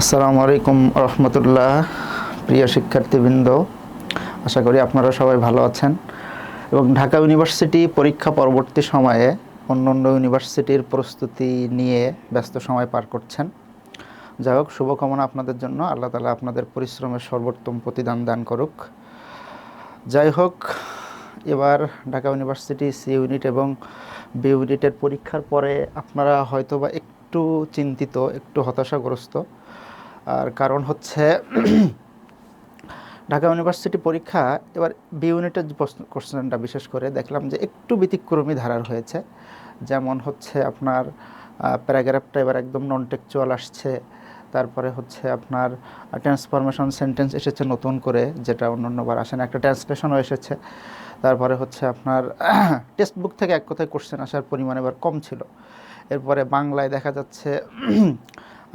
আসসালামু আলাইকুম রহমতুল্লাহ। প্রিয় শিক্ষার্থীবৃন্দ, আশা করি আপনারা সবাই ভালো আছেন এবং ঢাকা ইউনিভার্সিটি পরীক্ষা পরবর্তী সময়ে অন্যান্য ইউনিভার্সিটির প্রস্তুতি নিয়ে ব্যস্ত সময় পার করছেন। যাই হোক, শুভকামনা আপনাদের জন্য। আল্লাহ তাআলা আপনাদের পরিশ্রমের সর্বোত্তম প্রতিদান দান করুক। যাই হোক, এবার ঢাকা ইউনিভার্সিটি সি ইউনিট এবং বি ইউনিটের পরীক্ষার পরে আপনারা হয়তোবা একটু চিন্তিত, একটু হতাশাগ্রস্ত। আর কারণ হচ্ছে ঢাকা ইউনিভার্সিটি পরীক্ষা এবার বি ইউনিটের কোশ্চেনটা বিশেষ করে দেখলাম যে একটু ব্যতিক্রমী ধারার হয়েছে। যেমন হচ্ছে আপনার প্যারাগ্রাফটা এবার একদম নন টেক্সচুয়াল আসছে। তারপরে হচ্ছে আপনার ট্রান্সফরমেশন সেন্টেন্স এসেছে নতুন করে, যেটা অন্যান্যবার আসে না। একটা ট্রান্সলেশনও এসেছে। তারপরে হচ্ছে আপনার টেক্সট বুক থেকে এক কথায় কোশ্চেন আসার পরিমাণ এবার কম ছিল। এরপরে বাংলায় দেখা যাচ্ছে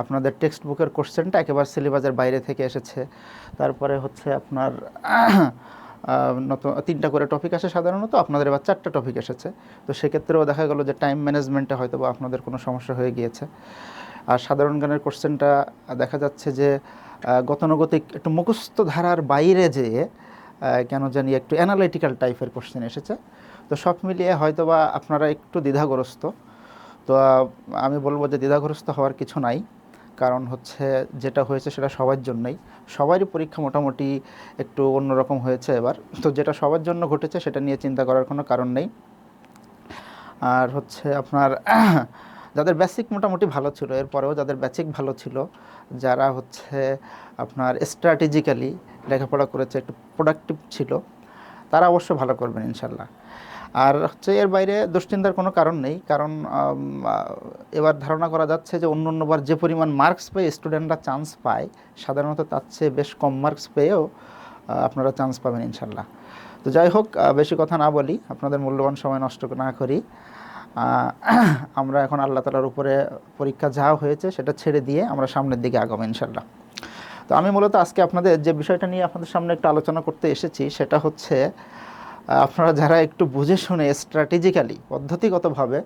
আপনাদের টেক্সট বুকের কোশ্চেনটা একেবারে সিলেবাসের বাইরে থেকে এসেছে। তারপরে হচ্ছে আপনার নতুন 3টা করে টপিক আসে সাধারণত, আপনাদের এবার 4টা টপিক এসেছে। তো সেক্ষেত্রেও দেখা গেল যে টাইম ম্যানেজমেন্টে হয়তো বা আপনাদের কোনো সমস্যা হয়ে গিয়েছে। আর সাধারণ জ্ঞানের কোশ্চেনটা দেখা যাচ্ছে যে গতানুগতিক একটু মুখস্থ ধারার বাইরে যেয়ে কেন জানি একটু অ্যানালিটিক্যাল টাইপের কোশ্চেন এসেছে। তো সব মিলিয়ে হয়তো বা আপনারা একটু দ্বিধাগ্রস্ত। তো আমি বলবো যে দ্বিধাগ্রস্ত হওয়ার কিছু নাই। কারণ হচ্ছে যেটা হয়েছে সেটা সবার জন্যই। সবারই পরীক্ষা মোটামুটি একটু অন্যরকম হয়েছে এবার। তো যেটা সবার জন্য ঘটেছে সেটা নিয়ে চিন্তা করার কোনো কারণ নেই। আর হচ্ছে আপনার যাদের বেসিক মোটামুটি ভালো ছিল, এরপরেও যাদের বেসিক ভালো ছিল, যারা হচ্ছে আপনার স্ট্র্যাটেজিক্যালি লেখাপড়া করেছে, একটু প্রোডাক্টিভ ছিল, তারা অবশ্য ভালো করবেন ইনশাল্লাহ। আর হচ্ছে এর বাইরে দুশ্চিন্তার কোনো কারণ নেই। কারণ এবার ধারণা করা যাচ্ছে যে অন্যান্যবার যে পরিমাণ মার্কস পেয়ে স্টুডেন্টরা চান্স পায়, সাধারণত তার চেয়ে বেশ কম মার্কস পেয়েও আপনারা চান্স পাবেন ইনশাল্লাহ। তো যাই হোক, বেশি কথা না বলি, আপনাদের মূল্যবান সময় নষ্ট না করি। আমরা এখন আল্লাহ তাআলার উপরে পরীক্ষা যা হয়েছে সেটা ছেড়ে দিয়ে আমরা সামনের দিকে আগাবো ইনশাল্লাহ। তো আমি মূলত আজকে আপনাদের যে বিষয়টা নিয়ে আপনাদের সামনে একটু আলোচনা করতে এসেছি সেটা হচ্ছে আপনারা যারা একটু বুঝে শুনে স্ট্র্যাটেজিক্যালি পদ্ধতিগতভাবে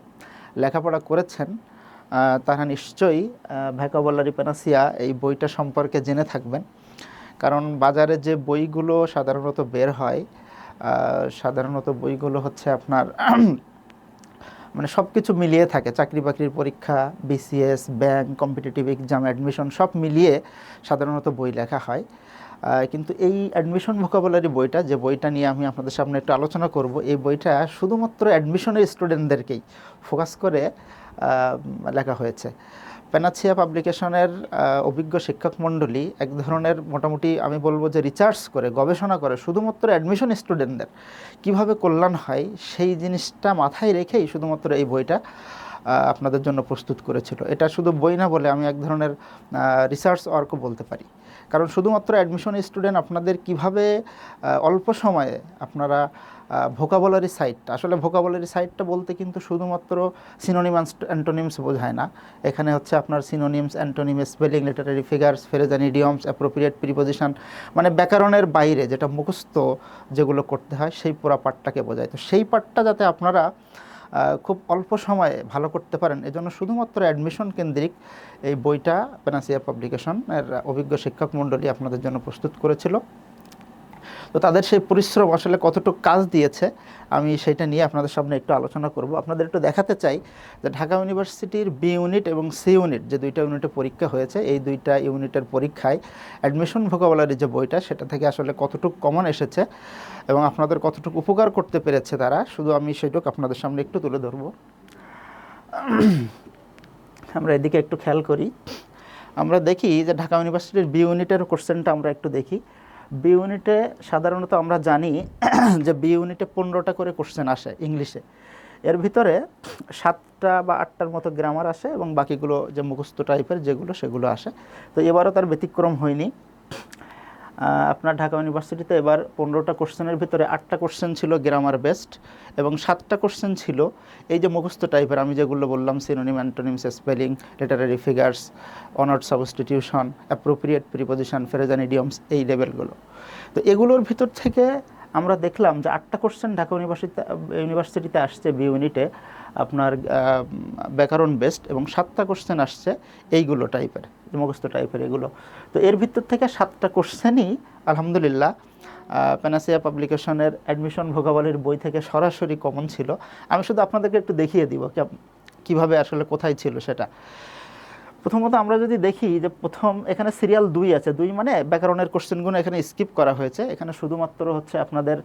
লেখাপড়া করেছেন, তারা নিশ্চয়ই ভ্যাকাবুলারি প্যানাসিয়া এই বইটা সম্পর্কে জেনে থাকবেন। কারণ বাজারে যে বইগুলো সাধারণত বের হয়, সাধারণত বইগুলো হচ্ছে আপনার মানে সব কিছু মিলিয়ে থাকে। চাকরি বাকরির পরীক্ষা, BCS, bank, competitive exam, admission সব মিলিয়ে সাধারণত বই লেখা হয়। কিন্তু এই অ্যাডমিশন ভোকাবুলারি বইটা, যে বইটা নিয়ে আমি আপনাদের সামনে একটু আলোচনা করব, এই বইটা শুধুমাত্র অ্যাডমিশনের স্টুডেন্টদেরকেই ফোকাস করে লেখা হয়েছে। প্যানাসিয়া পাবলিকেশনের অভিজ্ঞ শিক্ষক মণ্ডলী এক ধরনের মোটামুটি আমি বলবো যে রিসার্চ করে, গবেষণা করে শুধুমাত্র অ্যাডমিশন স্টুডেন্টদের কীভাবে কল্যাণ হয় সেই জিনিসটা মাথায় রেখেই শুধুমাত্র এই বইটা আপনাদের জন্য প্রস্তুত করেছিল। এটা শুধু বই না বলে আমি এক ধরনের রিসার্চ ওয়ার্কও বলতে পারি। কারণ শুধুমাত্র অ্যাডমিশন স্টুডেন্ট আপনাদের কিভাবে অল্প সময়ে আপনারা ভোকাবুলারি সাইট, আসলে ভোকাবুলারি সাইটটা বলতে কিন্তু শুধুমাত্র সিনোনিম অ্যান্টোনিমস বোঝায় না। এখানে হচ্ছে আপনার synonyms, antonym, spelling, Literary figures, phrase and idioms, appropriate preposition, মানে ব্যাকরণের বাইরে যেটা মুখস্থ যেগুলো করতে হয় সেই পুরো পার্টটাকে বোঝায়। তো সেই পার্টটা যাতে আপনারা খুব অল্প সময়ে ভালো করতে পারেন, এজন্য শুধুমাত্র অ্যাডমিশন কেন্দ্রিক এই বইটা প্যানাসিয়া পাবলিকেশনের অভিজ্ঞ শিক্ষক মণ্ডলী আপনাদের জন্য প্রস্তুত করেছিল। তো তাদের সেই পরিশ্রম আসলে কতটুকু কাজ দিয়েছে আমি সেটা নিয়ে আপনাদের সামনে একটু আলোচনা করব। আপনাদের একটু দেখাতে চাই যে ঢাকা ইউনিভার্সিটির বি ইউনিট এবং সি ইউনিট, যে দুইটা ইউনিটে পরীক্ষা হয়েছে, এই দুইটা ইউনিটের পরীক্ষায় অ্যাডমিশন ভোকাবুলারি যে বইটা সেটা থেকে আসলে কতটুকু কমন এসেছে এবং আপনাদের কতটুকু উপকার করতে পেরেছে তারা, শুধু আমি সেটুকু আপনাদের সামনে একটু তুলে ধরব। আমরা এদিকে একটু খেয়াল করি। আমরা দেখি যে ঢাকা ইউনিভার্সিটির বি ইউনিটের কোশ্চেনটা আমরা একটু দেখি। বি ইউনিটে সাধারণত আমরা জানি যে বি ইউনিটে 15টা করে কোশ্চেন আসে ইংলিশে। এর ভিতরে 7টা বা 8টার মতো গ্রামার আসে এবং বাকিগুলো যে মুখস্থ টাইপের যেগুলো সেগুলো আসে। তো এবারও তার ব্যতিক্রম হয়নি। আপনার ঢাকা ইউনিভার্সিটিতে এবার 15টা কোশ্চেনের ভিতরে 8টা কোশ্চেন ছিল গ্রামার বেসড এবং 7টা কোশ্চেন ছিল এই যে মুখস্থ টাইপের আমি যেগুলো বললাম, synonym, antonyms, spelling, Literary figures, honoured substitution, appropriate preposition, phrase and idioms, এই লেভেলগুলো। তো এগুলোর ভিতর থেকে আমরা দেখলাম যে 8টা কোশ্চেন ঢাকা ইউনিভার্সিটিতে আসছে বি ইউনিটে আপনার ব্যাকরণ বেসড, এবং 7টা কোশ্চেন আসছে এইগুলো টাইপের, মুখস্থ টাইপের এগুলো। তো এর ভিতর থেকে 7টা কোশ্চেনই আলহামদুলিল্লাহ প্যানাসিয়া পাবলিকেশনের অ্যাডমিশন ভোকাবুলারির বই থেকে সরাসরি কমন ছিল। আমি শুধু আপনাদেরকে একটু দেখিয়ে দিব কীভাবে আসলে কোথায় ছিল সেটা। প্রথমত আমরা যদি দেখি যে প্রথম এখানে সিরিয়াল 2 আছে, 2 মানে ব্যাকরণের কোশ্চেনগুলো এখানে স্কিপ করা হয়েছে, এখানে শুধুমাত্র হচ্ছে আপনাদের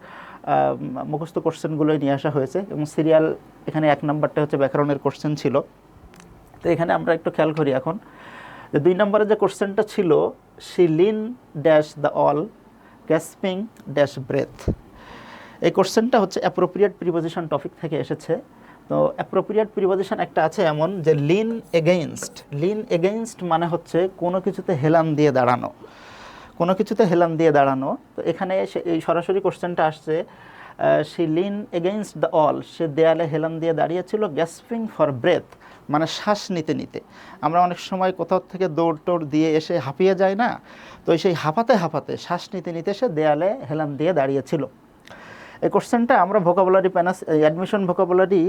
মুখস্থ কোশ্চেনগুলোই নিয়ে আসা হয়েছে, এবং সিরিয়াল এখানে 1 নম্বরটা হচ্ছে ব্যাকরণের কোশ্চেন ছিল। তো এখানে আমরা একটু খেয়াল করি এখন যে 2 নম্বরে যে কোশ্চেনটা ছিল, she lean dash the all gasping dash breath. এই কোশ্চেনটা হচ্ছে অ্যাপ্রোপ্রিয়েট প্রিপোজিশন টপিক থেকে এসেছে। তো অ্যাপ্রোপ্রিয়েট প্রিপোজিশন একটা আছে এমন যে লিন এগেইনস্ট। লিন এগেইনস্ট মানে হচ্ছে কোনো কিছুতে হেলান দিয়ে দাঁড়ানো, কোনো কিছুতে হেলান দিয়ে দাঁড়ানো। তো এখানে এই সরাসরি কোশ্চেনটা আসছে সে লিন এগেইনস্ট দ্য অল, সে দেয়ালে হেলান দিয়ে দাঁড়িয়েছিল, গ্যাসপিং ফর ব্রেথ মানে শ্বাস নিতে নিতে। আমরা অনেক সময় কোথাও থেকে দৌড় টোড় দিয়ে এসে হাঁপিয়ে যায় না, তো সেই হাঁপাতে হাঁপাতে শ্বাস নিতে নিতে সে দেয়ালে হেলান দিয়ে দাঁড়িয়েছিল। এই কোশ্চেনটা আমরা ভোকাবুলারি অ্যাডমিশন ভোকাবুলারি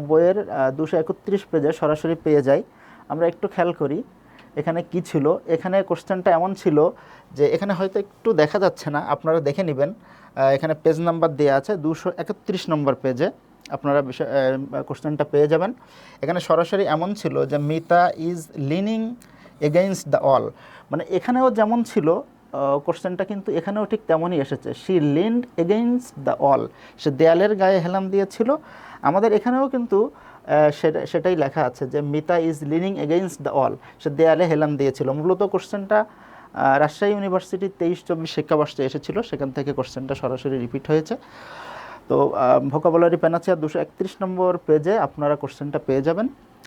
বইয়ের 231 পেজে সরাসরি পেয়ে যাই। আমরা একটু খেয়াল করি এখানে কি ছিল। এখানে কোশ্চেনটা এমন ছিল যে এখানে হয়তো একটু দেখা যাচ্ছে না, আপনারা দেখে নেবেন, এখানে পেজ নাম্বার দেওয়া আছে 231 নম্বর পেজে আপনারা কোশ্চেনটা পেয়ে যাবেন। এখানে সরাসরি এমন ছিল যে Mita is leaning against the all, মানে এখানেও যেমন ছিল কোশ্চেনটা কিন্তু এখানেও ঠিক তেমনই এসেছে, she leaned against the wall, সে দেয়ালের গায়ে হেলান দিয়েছিল। আমাদের এখানেও কিন্তু সেটাই লেখা আছে যে Mita is leaning against the wall, সে দেয়ালে হেলান দিয়েছিল। মূলত কোশ্চেনটা রাজশাহী ইউনিভার্সিটির 23-24 শিক্ষাবর্ষে এসেছিল, সেখান থেকে কোশ্চেনটা সরাসরি রিপিট হয়েছে। তো ভোকাবুলারি প্যানাসিয়া 231 নম্বর পেজে আপনারা কোশ্চেনটা পেয়ে যাবেন,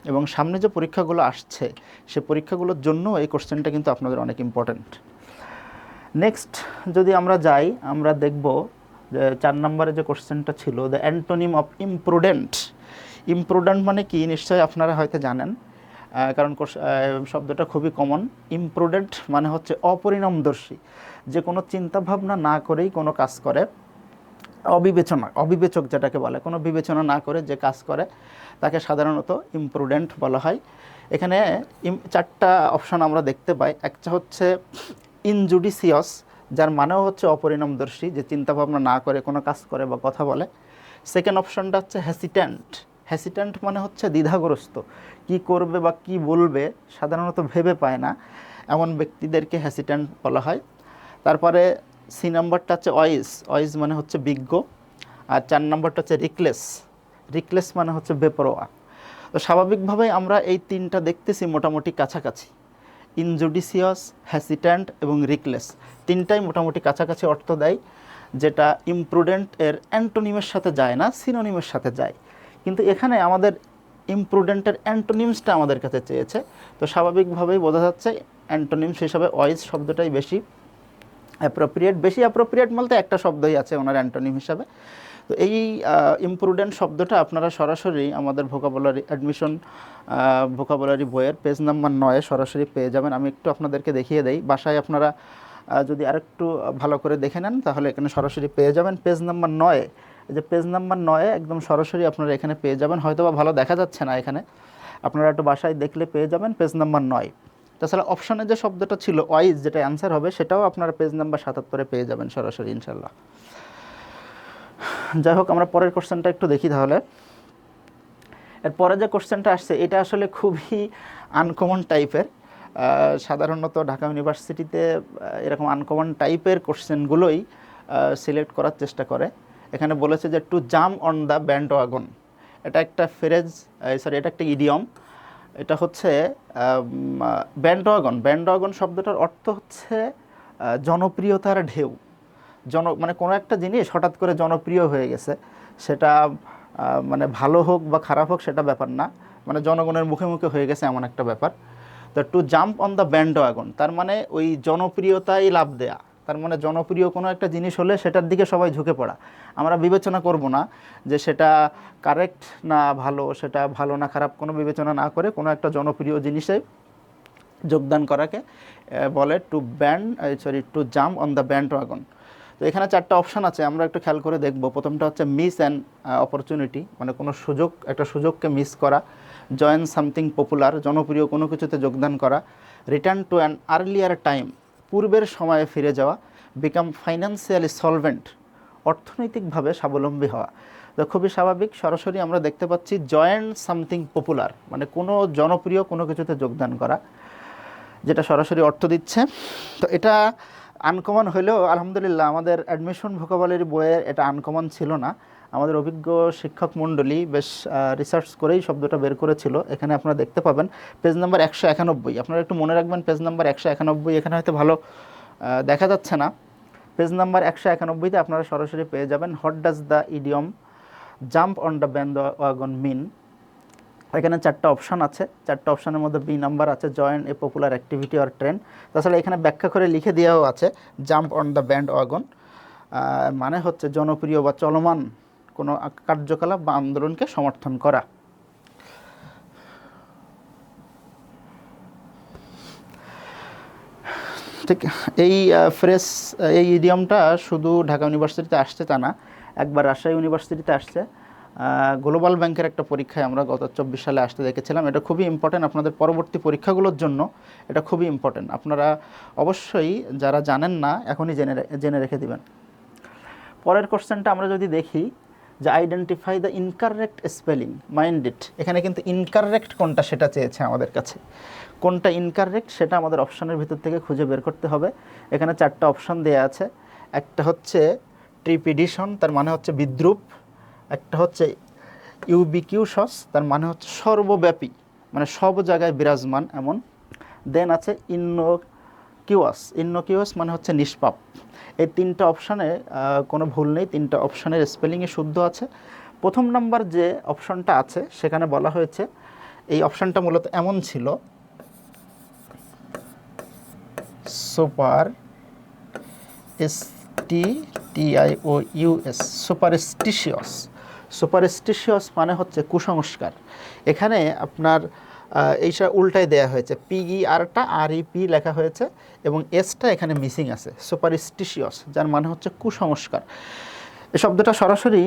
এবং সামনে যে পরীক্ষাগুলো আসছে সে পরীক্ষাগুলোর জন্য এই কোশ্চেনটা কিন্তু আপনাদের অনেক ইম্পর্ট্যান্ট। নেক্সট যদি আমরা যাই, আমরা দেখব যে 4 নম্বরে যে কোশ্চেনটা ছিল, দ্য অ্যান্টোনিম অফ ইমপ্রুডেন্ট। ইমপ্রুডেন্ট মানে কি নিশ্চয়ই আপনারা হয়তো জানেন, কারণ শব্দটা খুবই কমন। ইমপ্রুডেন্ট মানে হচ্ছে অপরিণামদর্শী, যে কোনো চিন্তাভাবনা না করেই কোনো কাজ করে, অবিবেচক যেটাকে বলে, কোনো বিবেচনা না করে যে কাজ করে তাকে সাধারণত ইমপ্রুডেন্ট বলা হয়। এখানে 4টা অপশন আমরা দেখতে পাই। একটা হচ্ছে ইনজুডিসিয়াস, যার মানেও হচ্ছে অপরিণামদর্শী, যে চিন্তাভাবনা না করে কোনো কাজ করে বা কথা বলে। সেকেন্ড অপশনটা হচ্ছে হ্যাসিট্যান্ট। হ্যাসিট্যান্ট মানে হচ্ছে দ্বিধাগ্রস্ত, কি করবে বা কি বলবে সাধারণত ভেবে পায় না, এমন ব্যক্তিদেরকে হ্যাসিট্যান্ট বলা হয়। তারপরে সি নাম্বারটা হচ্ছে অয়েজ মানে হচ্ছে বিজ্ঞ। আর 4 নম্বরটা হচ্ছে রিকলেস মানে হচ্ছে বেপরোয়া। তো স্বাভাবিকভাবেই আমরা এই 3টা দেখতেছি মোটামুটি কাছাকাছি, ইনজুডিসিয়াস, হ্যাসিট্যান্ট এবং রিকলেস, 3টাই মোটামুটি কাছাকাছি অর্থ দেয়, যেটা ইমপ্রুডেন্ট এর অ্যান্টোনিমের সাথে যায় না, সিনোনিমের সাথে যায়। কিন্তু এখানে আমাদের ইমপ্রুডেন্টের অ্যান্টোনিমসটা আমাদের কাছে চেয়েছে, তো স্বাভাবিকভাবেই বোঝা যাচ্ছে অ্যান্টোনিমস হিসাবে অয়েজ শব্দটাই বেশি অ্যাপ্রোপ্রিয়েট বলতে একটা শব্দই আছে ওনার অ্যান্টোনিম হিসাবে। তো এই ইমপ্রুডেন্ট শব্দটা আপনারা সরাসরি আমাদের ভোকাবুলারি বইয়ের পেজ নাম্বার 9 সরাসরি পেয়ে যাবেন। আমি একটু আপনাদেরকে দেখিয়ে দেই, বাসায় আপনারা যদি আরেকটু ভালো করে দেখে নেন তাহলে এখানে সরাসরি পেয়ে যাবেন পেজ নাম্বার 9। এই যে পেজ নাম্বার 9 একদম সরাসরি আপনারা এখানে পেয়ে যাবেন, হয়তো বা ভালো দেখা যাচ্ছে না এখানে, আপনারা একটু বাসায় দেখলে পেয়ে যাবেন পেজ নাম্বার 9। তাছাড়া অপশনে যে শব্দটা ছিল ওয়াইজ, যেটা অ্যান্সার হবে, সেটাও আপনারা পেজ নাম্বার 77 পেয়ে যাবেন সরাসরি ইনশাল্লাহ। যাই হোক, আমরা পরের কোশ্চেনটা একটু দেখি তাহলে। এরপরে যে কোশ্চেনটা আসছে এটা আসলে খুবই আনকমন টাইপের। সাধারণত ঢাকা ইউনিভার্সিটিতে এরকম আনকমন টাইপের কোশ্চেনগুলোই সিলেক্ট করার চেষ্টা করে। এখানে বলেছে যে টু জাম্প অন দ্য ব্যান্ডওয়াগন, এটা একটা ফ্রেজ, এটা একটা ইডিয়ম। এটা হচ্ছে ব্যান্ডওয়াগন শব্দটার অর্থ হচ্ছে জনপ্রিয়তার ঢেউ। মানে কোনো একটা জিনিস হঠাৎ করে জনপ্রিয় হয়ে গেছে, সেটা মানে ভালো হোক বা খারাপ হোক সেটা ব্যাপার না, মানে জনগণের মুখে মুখে হয়ে গেছে এমন একটা ব্যাপার। তো টু জাম্প অন দ্য ব্যান্ডওয়াগন তার মানে ওই জনপ্রিয়তায় লাভ দেয়া, তার মানে জনপ্রিয় কোনো একটা জিনিস হলে সেটার দিকে সবাই ঝুঁকে পড়া। আমরা বিবেচনা করব না যে সেটা কারেক্ট না ভালো, সেটা ভালো না খারাপ, কোনো বিবেচনা না করে কোনো একটা জনপ্রিয় জিনিসে যোগদান করাকে বলে টু জাম্প অন দ্য ব্যান্ডওয়াগন। তো এখানে 4টা অপশান আছে, আমরা একটু খেয়াল করে দেখব। প্রথমটা হচ্ছে মিস অ্যান অপরচুনিটি, মানে কোনো সুযোগ, একটা সুযোগকে মিস করা। জয়েন সামথিং পপুলার, জনপ্রিয় কোনো কিছুতে যোগদান করা। Return to an earlier time, পূর্বের সময়ে ফিরে যাওয়া। বিকাম ফাইন্যান্সিয়ালি সলভেন্ট, অর্থনৈতিকভাবে স্বাবলম্বী হওয়া। তো খুবই স্বাভাবিক, সরাসরি আমরা দেখতে পাচ্ছি জয়েন সামথিং পপুলার, মানে কোনো জনপ্রিয় কোনো কিছুতে যোগদান করা, যেটা সরাসরি অর্থ দিচ্ছে। তো এটা আনকমন হলেও আলহামদুলিল্লাহ আমাদের অ্যাডমিশন ভোকাবুলারি বইয়ের এটা আনকমন ছিল না। আমাদের অভিজ্ঞ শিক্ষক মণ্ডলী বেশ রিসার্চ করেই শব্দটা বের করেছিল। এখানে আপনারা দেখতে পাবেন পেজ নাম্বার 191, আপনারা একটু মনে রাখবেন পেজ নাম্বার 191, এখানে হয়তো ভালো দেখা যাচ্ছে না। পেজ নাম্বার 191-তে আপনারা সরাসরি পেয়ে যাবেন what does the idiom jump on the bandwagon mean. এখানে 4টা অপশান আছে, 4টা অপশানের মধ্যে বি নাম্বার আছে join a popular activity or trend. তাছাড়া এখানে ব্যাখ্যা করে লিখে দেওয়াও আছে জাম্প অন দ্য ব্যান্ডওয়াগন, মানে হচ্ছে জনপ্রিয় বা চলমান কোনো কার্যকলাপ বা আন্দোলনকে সমর্থন করা। ঠিক এই ফ্রেজ, এই ইডিয়মটা শুধু ঢাকা ইউনিভার্সিটিতে আসছে তা না, একবার রাজশাহী ইউনিভার্সিটিতে আসছে। গ্লোবাল ব্যাংকের একটা পরীক্ষায় আমরা গত 24 সালে আসতে দেখেছিলাম। এটা খুবই ইম্পর্টেন্ট আপনাদের পরবর্তী পরীক্ষাগুলোর জন্য, এটা খুবই ইম্পর্টেন্ট। আপনারা অবশ্যই যারা জানেন না এখনই জেনে রেখে দিবেন। পরের কোশ্চেনটা আমরা যদি দেখি যে identify the incorrect spelling mind it. এখানে কিন্তু ইনকারেক্ট কোনটা সেটা চেয়েছে আমাদের কাছে, কোনটা ইনকারেক্ট সেটা আমাদের অপশানের ভিতর থেকে খুঁজে বের করতে হবে। এখানে 4টা অপশান দেওয়া আছে। একটা হচ্ছে ট্রিপিডিশন, তার মানে হচ্ছে বিদ্রূপ। একটা হচ্ছে ইউবিকিউশস, তার মানে হচ্ছে সর্বব্যাপী, মানে সব জায়গায় বিরাজমান এমন। দেন আছে ইননোকিউয়াস মানে হচ্ছে নিষ্পাপ। এই 3টা অপশানে কোনো ভুল নেই, 3টা অপশানের স্পেলিংয়ে শুদ্ধ আছে। প্রথম নাম্বার যে অপশানটা আছে সেখানে বলা হয়েছে, এই অপশানটা মূলত এমন ছিল, সুপার STTIOUS, সুপারস্টিশিয়াস মানে হচ্ছে কুসংস্কার। এখানে আপনার এইটা উল্টায় দেয়া হয়েছে, PERটা REP লেখা হয়েছে এবং এসটা এখানে মিসিং আছে, সুপারস্টিশিয়াস, যার মানে হচ্ছে কুসংস্কার। এই শব্দটা সরাসরি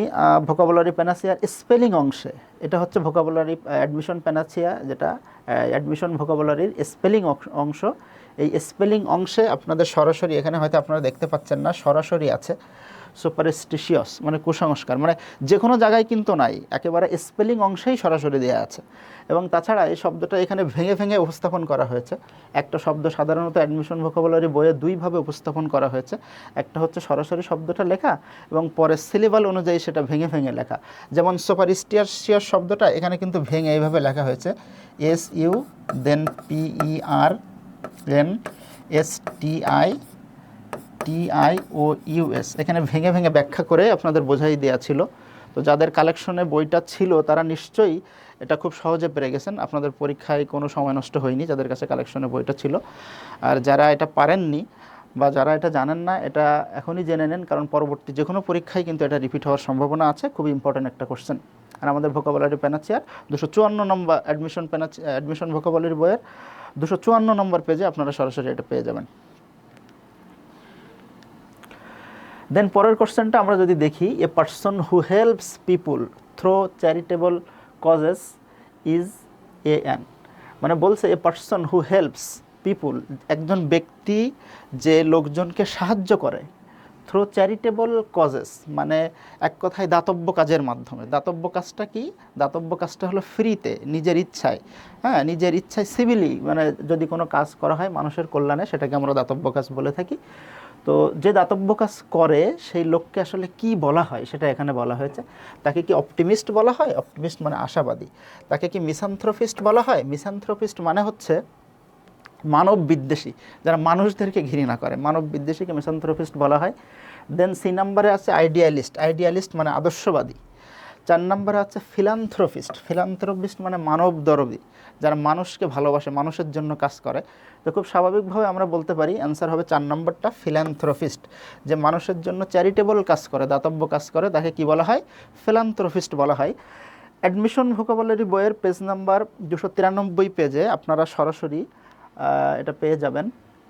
ভোকাবুলারি প্যানাসিয়ার স্পেলিং অংশে, এটা হচ্ছে ভোকাবুলারি অ্যাডমিশন প্যানাসিয়া, যেটা অ্যাডমিশন ভোকাবুলারির স্পেলিং অংশ। এই স্পেলিং অংশে আপনাদের সরাসরি, এখানে হয়তো আপনারা দেখতে পাচ্ছেন না, সরাসরি আছে সুপারস্টিশিয়াস মানে কুসংস্কার, মানে যে কোনো জায়গায় কিন্তু নাই, একেবারে স্পেলিং অংশেই সরাসরি দেওয়া আছে। এবং তাছাড়া এই শব্দটা এখানে ভেঙে ভেঙে উপস্থাপন করা হয়েছে। একটা শব্দ সাধারণত অ্যাডমিশন ভোকাবুলারি বইয়ে দুইভাবে উপস্থাপন করা হয়েছে, একটা হচ্ছে সরাসরি শব্দটা লেখা এবং পরে সিলেবাল অনুযায়ী সেটা ভেঙে ভেঙে লেখা। যেমন সুপারস্টিশিয়াস শব্দটা এখানে কিন্তু ভেঙে এইভাবে লেখা হয়েছে, SU দেন PERNSTIOUS, এখানে ভেঙে ভেঙে ব্যাখ্যা করে আপনাদের বোঝাই দেওয়া ছিল। তো যাদের কালেকশনে বইটা ছিল তারা নিশ্চয়ই এটা খুব সহজে পেরে গেছেন, আপনাদের পরীক্ষায় কোনো সময় নষ্ট হয়নি যাদের কাছে কালেকশনে বইটা ছিল। আর যারা এটা পারেননি বা যারা এটা জানেন না, এটা এখনই জেনে নেন, কারণ পরবর্তী যে কোনো পরীক্ষায় কিন্তু এটা রিপিট হওয়ার সম্ভাবনা আছে। খুবই ইম্পর্ট্যান্ট একটা কোশ্চেন। আর আমাদের ভোকাবুলারি প্যানাচিয়ার 254 নম্বর অ্যাডমিশন ভোকাবুলারি বইয়ের 254 নম্বর পেজে আপনারা সরাসরি এটা পেয়ে যাবেন। দেন পরের কোশ্চেনটা আমরা যদি দেখি, a person who helps people through charitable causes is AN, মানে বলছে এ পারসন হু হেল্পস পিপুল, একজন ব্যক্তি যে লোকজনকে সাহায্য করে, থ্রো চ্যারিটেবল কজেস মানে এক কথায় দাতব্য কাজের মাধ্যমে। দাতব্য কাজটা কি? দাতব্য কাজটা হলো ফ্রিতে, নিজের ইচ্ছায়, হ্যাঁ নিজের ইচ্ছায় সিভিলি, মানে যদি কোনো কাজ করা হয় মানুষের কল্যাণে সেটাকে আমরা দাতব্য কাজ বলে থাকি। তো যে দাতব্য কাজ করে সেই লোককে আসলে কি বলা হয় সেটা এখানে বলা হয়েছে। তাকে কি অপটিমিস্ট বলা হয়? অপটিমিস্ট মানে আশাবাদী। তাকে কি মিসান্থ্রোপিস্ট বলা হয়? মিসান্থ্রোপিস্ট মানে হচ্ছে মানব বিদ্বেষী, যারা মানুষদেরকে ঘৃণা করে, মানব বিদ্বেষীকে মিসান্থ্রোপিস্ট বলা হয়। দেন সি নাম্বারে আছে আইডিয়ালিস্ট, আইডিয়ালিস্ট মানে আদর্শবাদী। 4 নম্বরে আছে ফিলান্থ্রোপিস্ট, ফিলান্থ্রোপিস্ট মানে মানবদরদী, যারা মানুষকে ভালোবাসে, মানুষের জন্য কাজ করে। তো খুব স্বাভাবিকভাবে আমরা বলতে পারি অ্যান্সার হবে 4 নম্বরটা ফিলান্থ্রোপিস্ট, যে মানুষের জন্য চ্যারিটেবল কাজ করে, দাতব্য কাজ করে, তাকে কি বলা হয়? ফিলান্থ্রোপিস্ট বলা হয়। অ্যাডমিশন ভোকাবুলারি বইয়ের পেজ নাম্বার 293 পেজে আপনারা সরাসরি এটা পেয়ে যাবেন।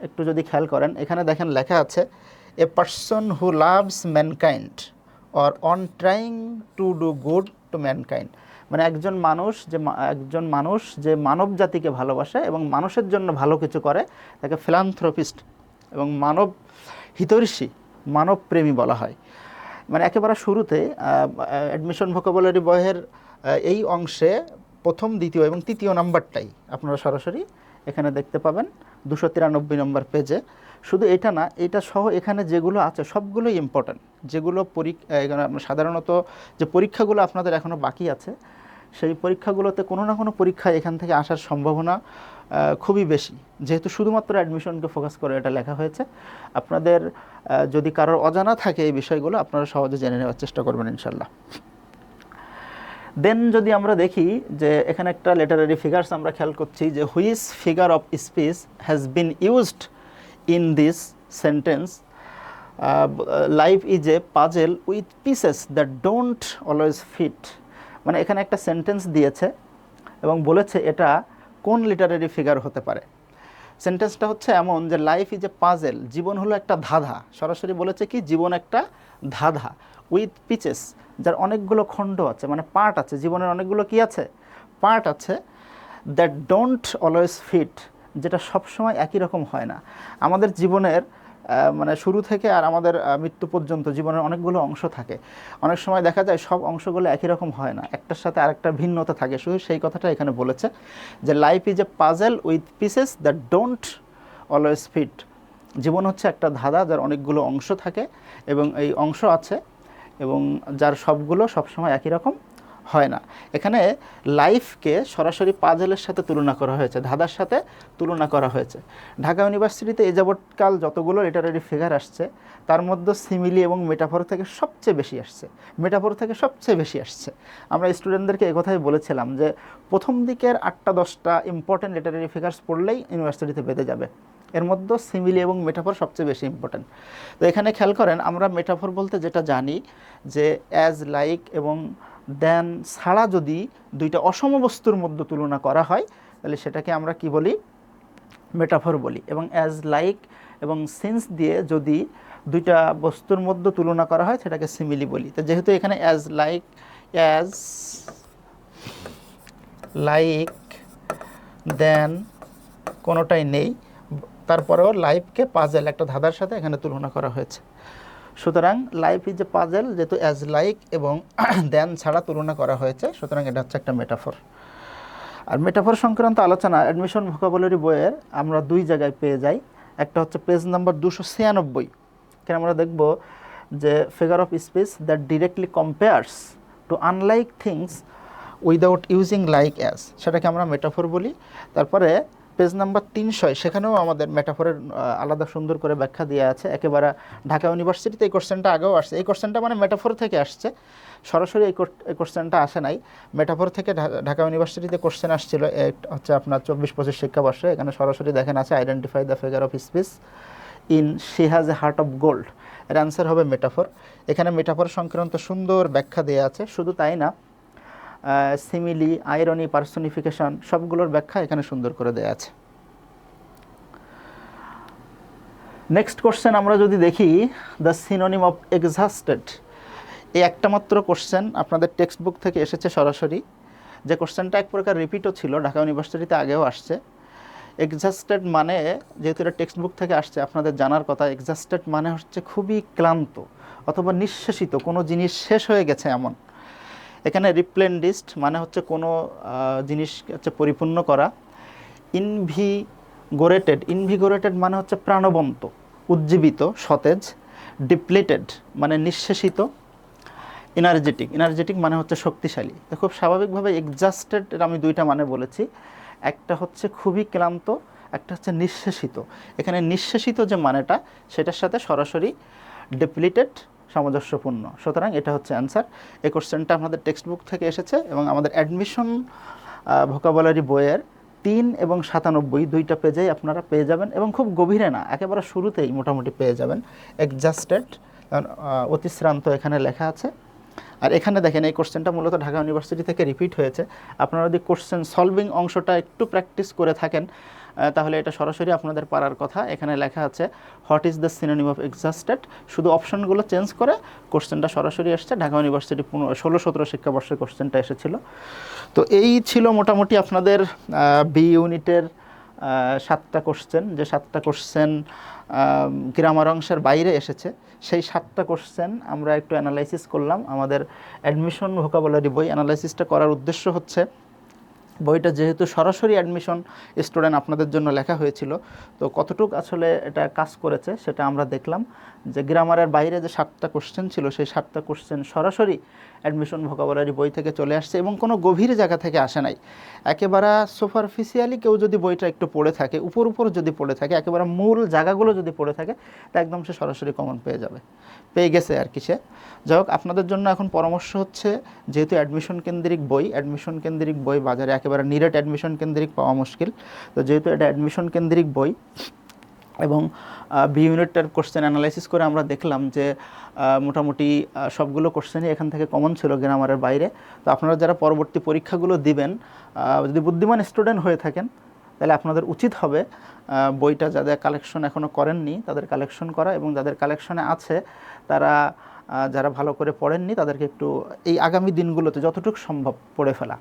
একটু যদি খেয়াল করেন, এখানে দেখেন লেখা আছে a person who loves mankind or on trying to do good to mankind, মানে একজন মানুষ যে মানব জাতিকে ভালোবাসে এবং মানুষের জন্য ভালো কিছু করে তাকে ফিলান্থ্রপিস্ট এবং মানব হিতৈষী, মানব প্রেমী বলা হয়। মানে একেবারে শুরুতে অ্যাডমিশন ভোকাবুলারি বইয়ের এই অংশে প্রথম, দ্বিতীয় এবং তৃতীয় নাম্বারটাই আপনারা সরাসরি এখানে দেখতে পাবেন 293 নম্বর পেজে। শুধু এটা না, এটা সহ এখানে যেগুলো আছে সবগুলোই ইম্পর্ট্যান্ট, যেগুলো সাধারণত যে পরীক্ষাগুলো আপনাদের এখনও বাকি আছে সেই পরীক্ষাগুলোতে কোনো না কোনো পরীক্ষা এখান থেকে আসার সম্ভাবনা খুবই বেশি, যেহেতু শুধুমাত্র অ্যাডমিশনকে ফোকাস করে এটা লেখা হয়েছে। আপনাদের যদি কারোর অজানা থাকে এই বিষয়গুলো আপনারা সহজে জেনে নেওয়ার চেষ্টা করবেন ইনশাল্লাহ। দেন যদি আমরা দেখি যে এখানে একটা লিটারারি ফিগারস আমরা খেয়াল করছি যে which figure of speech has been used in this sentence, life is a puzzle with pieces that don't always fit. মানে এখানে একটা সেন্টেন্স দিয়েছে এবং বলেছে এটা কোন লিটারারি ফিগার হতে পারে। সেন্টেন্সটা হচ্ছে এমন যে লাইফ ইজ এ পাজেল, জীবন হলো একটা ধাঁধা। সরাসরি বলেছে কি জীবন একটা ধাঁধা, উইথ পিচেস, যার অনেকগুলো খণ্ড আছে, মানে পার্ট আছে, জীবনের অনেকগুলো কি আছে, পার্ট আছে, দ্যাট ডোন্ট অলওয়েজ ফিট, যেটা সবসময় একই রকম হয় না। আমাদের জীবনের মানে শুরু থেকে আর আমাদের মৃত্যু পর্যন্ত জীবনের অনেকগুলো অংশ থাকে, অনেক সময় দেখা যায় সব অংশগুলো একই রকম হয় না, একটার সাথে আরেকটা ভিন্নতা থাকে। শুধু সেই কথাটা এখানে বলেছে যে life is a puzzle with pieces that don't always fit, জীবন হচ্ছে একটা ধাঁধা যার অনেকগুলো অংশ থাকে এবং এই অংশ আছে এবং যার সবগুলো সবসময় একই রকম হয় না। এখানে লাইফকে সরাসরি পাজেলের সাথে তুলনা করা হয়েছে, ধাঁধার সাথে তুলনা করা হয়েছে। ঢাকা ইউনিভার্সিটিতে এই যাবৎকাল যতগুলো লিটারারি ফিগার আসছে তার মধ্যে সিমিলি এবং মেটাফর থেকে সবচেয়ে বেশি আসছে, মেটাফর থেকে সবচেয়ে বেশি আসছে। আমরা স্টুডেন্টদেরকে একথাই বলেছিলাম যে প্রথম দিকের 8-10টা ইম্পর্টেন্ট লিটারারি ফিগার্স পড়লেই ইউনিভার্সিটিতে বেঁধে যাবে, এর মধ্যে সিমিলি এবং মেটাফর সবচেয়ে বেশি ইম্পর্টেন্ট। তো এখানে খেয়াল করেন, আমরা মেটাফর বলতে যেটা জানি যে অ্যাজ, লাইক এবং দেন ছাড়া যদি দুইটা অসম বস্তুর মধ্যে তুলনা করা হয় তাহলে সেটাকে আমরা কি বলি, মেটাফর বলি। এবং অ্যাজ, লাইক এবং সিন্স দিয়ে যদি দুইটা বস্তুর মধ্যে তুলনা করা হয় সেটাকে সিমিলি বলি। তো যেহেতু এখানে অ্যাজ লাইক দেন কোনোটাই নেই, তারপরেও লাইফকে পাজেল একটা ধাঁধার সাথে এখানে তুলনা করা হয়েছে। সুতরাং লাইফ ইজ এ পাজেল, যেহেতু অ্যাজ, লাইক এবং দেন ছাড়া তুলনা করা হয়েছে, সুতরাং এটা হচ্ছে একটা মেটাফর। আর মেটাফর সংক্রান্ত আলোচনা অ্যাডমিশন ভোকাবুলারি বইয়ের আমরা দুই জায়গায় পেয়ে যাই। একটা হচ্ছে পেজ নাম্বার 296, এখানে আমরা দেখব যে figure of speech that directly compares to unlike things without using like as, সেটাকে আমরা মেটাফর বলি। তারপরে পেজ নাম্বার 300, সেখানেও আমাদের মেটাফরের আলাদা সুন্দর করে ব্যাখ্যা দেওয়া আছে। একেবারে ঢাকা ইউনিভার্সিটিতে এই কোশ্চেনটা আগেও আসছে, এই কোশ্চেনটা মানে মেটাফর থেকে আসছে, সরাসরি এই কোশ্চেনটা আসে নাই, মেটাফর থেকে ঢাকা ইউনিভার্সিটিতে কোশ্চেন আসছিল হচ্ছে আপনার 24-25 শিক্ষাবর্ষে। এখানে সরাসরি দেখেন আছে identify the figure of speech in she has a heart of gold, এর অ্যান্সার হবে মেটাফর। এখানে মেটাফর সংক্রান্ত সুন্দর ব্যাখ্যা দেওয়া আছে। শুধু তাই না, সিমিলি, আইরনি, পার্সনিফিকেশন সবগুলোর ব্যাখ্যা এখানে সুন্দর করে দেওয়া আছে। নেক্সট কোশ্চেন আমরা যদি দেখি, দ্য সিনোনিম অফ এক্সহাস্টেড, এই একটা মাত্র কোশ্চেন আপনাদের টেক্সট বুক থেকে এসেছে সরাসরি, যে কোশ্চেনটা এক প্রকার রিপিটও ছিল, ঢাকা ইউনিভার্সিটিতে আগেও আসছে। এক্সহাস্টেড মানে, যেহেতু এটা টেক্সট বুক থেকে আসছে আপনাদের জানার কথা, এক্সহাস্টেড মানে হচ্ছে খুবই ক্লান্ত অথবা নিঃশেষিত, কোনো জিনিস শেষ হয়ে গেছে এমন। এখানে রিপ্লেন্ডিস্ট মানে হচ্ছে কোনো জিনিস হচ্ছে পরিপূর্ণ করা। ইনভিগোরেটেড মানে হচ্ছে প্রাণবন্ত, উজ্জীবিত, সতেজ। ডিপ্লিটেড মানে নিঃশেষিত। এনার্জেটিক মানে হচ্ছে শক্তিশালী। তো খুব স্বাভাবিকভাবে এক্সহাস্টেড আমি দুইটা মানে বলেছি, একটা হচ্ছে খুবই ক্লান্ত, একটা হচ্ছে নিঃশেষিত। এখানে নিঃশেষিত যে মানেটা সেটার সাথে সরাসরি ডিপ্লিটেড সামঞ্জস্যপূর্ণ, সুতরাং এটা হচ্ছে অ্যান্সার। এই কোশ্চেনটা আমাদের টেক্সট বুক থেকে এসেছে এবং আমাদের অ্যাডমিশন ভোকাবুলারি বইয়ের 3 এবং 97 দুইটা পেজেই আপনারা পেয়ে যাবেন এবং খুব গভীরে না, একেবারে শুরুতেই মোটামুটি পেয়ে যাবেন এক্সহাস্টেড, অতিশ্রান্ত এখানে লেখা আছে। আর এখানে দেখেন এই কোশ্চেনটা মূলত ঢাকা ইউনিভার্সিটি থেকে রিপিট হয়েছে। আপনারা যদি কোশ্চেন সলভিং অংশটা একটু প্র্যাকটিস করে থাকেন, তাহলে এটা সরাসরি আপনাদের পারার কথা। এখানে লেখা আছে what is the synonym of exhausted, শুধু অপশনগুলো চেঞ্জ করে কোশ্চেনটা সরাসরি এসছে। ঢাকা ইউনিভার্সিটি 16-17 শিক্ষাবর্ষের কোশ্চেনটা এসেছিল। তো এই ছিল মোটামুটি আপনাদের বি ইউনিটের 7টা কোশ্চেন। যে 7টা কোশ্চেন গ্রামার অংশের বাইরে এসেছে, সেই 7টা কোশ্চেন আমরা একটু অ্যানালাইসিস করলাম। আমাদের অ্যাডমিশন ভোকাবুলারি বই অ্যানালাইসিসটা করার উদ্দেশ্য হচ্ছে, বইটা যেহেতু সরাসরি অ্যাডমিশন স্টুডেন্ট আপনাদের জন্য লেখা হয়েছিল, তো কতটুক আসলে এটা কাজ করেছে সেটা আমরা দেখলাম। যে গ্রামারের বাইরে যে 7টা কোশ্চেন ছিল, সেই 7টা কোশ্চেন সরাসরি অ্যাডমিশন ভোকাবুলারি বই থেকে চলে আসছে এবং কোনো গভীর জায়গা থেকে আসে নাই। একেবারে সুপারফিশিয়ালি কেউ যদি বইটা একটু পড়ে থাকে, উপর যদি পড়ে থাকে, একেবারে মূল জায়গাগুলো যদি পড়ে থাকে, তা একদম সে সরাসরি কমন পেয়ে গেছে আর কি সে। যাই হোক, আপনাদের জন্য এখন পরামর্শ হচ্ছে, যেহেতু অ্যাডমিশন কেন্দ্রিক বই বাজারে একেবারে নিরেট অ্যাডমিশন কেন্দ্রিক পাওয়া মুশকিল, তো যেহেতু এটা অ্যাডমিশন কেন্দ্রিক বই এবং বি ইউনিটের কোশ্চেন অ্যানালাইসিস করে আমরা দেখলাম যে মোটামুটি সবগুলো কোশ্চেনই এখান থেকে কমন ছিল গ্রামারের বাইরে। তো আপনারা যারা পরবর্তী পরীক্ষাগুলো দিবেন, যদি বুদ্ধিমান স্টুডেন্ট হয়ে থাকেন, তাহলে আপনাদের উচিত হবে বইটা যাদের কালেকশন এখনও করেননি তাদের কালেকশন করা, এবং যাদের কালেকশনে আছে তারা যারা ভালো করে পড়েননি তাদেরকে একটু এই আগামী দিনগুলোতে যতটুকু সম্ভব পড়ে ফেলা।